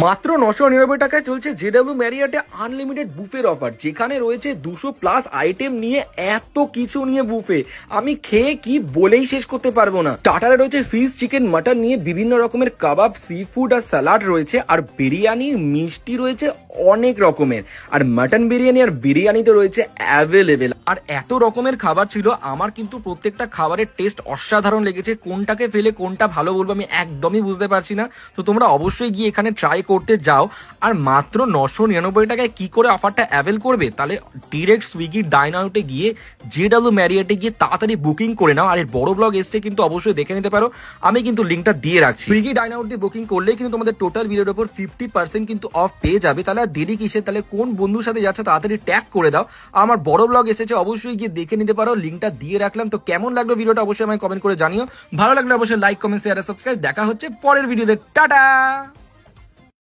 মাত্র 999 টাকায় চলছে জেডব্লিউ ম্যারিয়টে আনলিমিটেড বুফের অফার, যেখানে রয়েছে 200+ আইটেম নিয়ে এত কিছু নিয়ে বুফে। আমি খেয়ে কি বলেই শেষ করতে পারবো না। স্টার্টারে রয়েছে ফিশ, চিকেন, মাটন নিয়ে বিভিন্ন রকমের কাবাব, সি ফুড আর স্যালাড রয়েছে, আর বিরিয়ানি মিষ্টি রয়েছে অনেক রকমের, আর মাটন বিরিয়ানি আর বিরিয়ানি তো রয়েছে অ্যাভেলেবেল। আর এত রকমের খাবার ছিল, আমার কিন্তু প্রত্যেকটা খাবারের টেস্ট অসাধারণ লেগেছে। কোনটাকে ফেলে কোনটা ভালো বলবো আমি একদমই বুঝতে পারছি না। তো তোমরা অবশ্যই গিয়ে এখানে ট্রাই করতে যাও। আর মাত্র 999 টাকায় কি করে অফারটা অ্যাভেল করবে? তাহলে ডিরেক্ট সুইগি ডাইনাউটে গিয়ে জেডব্লিউ ম্যারিয়টে গিয়ে তাড়াতাড়ি বুকিং করে নাও। আর এর বড় ব্লগ এসে কিন্তু অবশ্যই দেখে নিতে পারো, আমি কিন্তু লিঙ্কটা দিয়ে রাখছি। সুইগি ডাইনাউট দিয়ে বুকিং করলে কিন্তু তোমাদের টোটাল বিলের উপর 50% কিন্তু অফ পেয়ে যাবে। তাহলে আর দেরি কিসে? তাহলে কোন বন্ধুর সাথে যাচ্ছে তাড়াতাড়ি ট্যাগ করে দাও। আমার বড় ব্লগ এসেছে, অবশ্যই গিয়ে দেখে নিতে পারো, লিঙ্কটা দিয়ে রাখলাম। তো কেমন লাগলো ভিডিওটা অবশ্যই আমায় কমেন্ট করে জানিও। ভালো লাগলে অবশ্যই লাইক, কমেন্ট, শেয়ার আর সাবস্ক্রাইব। দেখা হচ্ছে পরের ভিডিওতে। টাটা।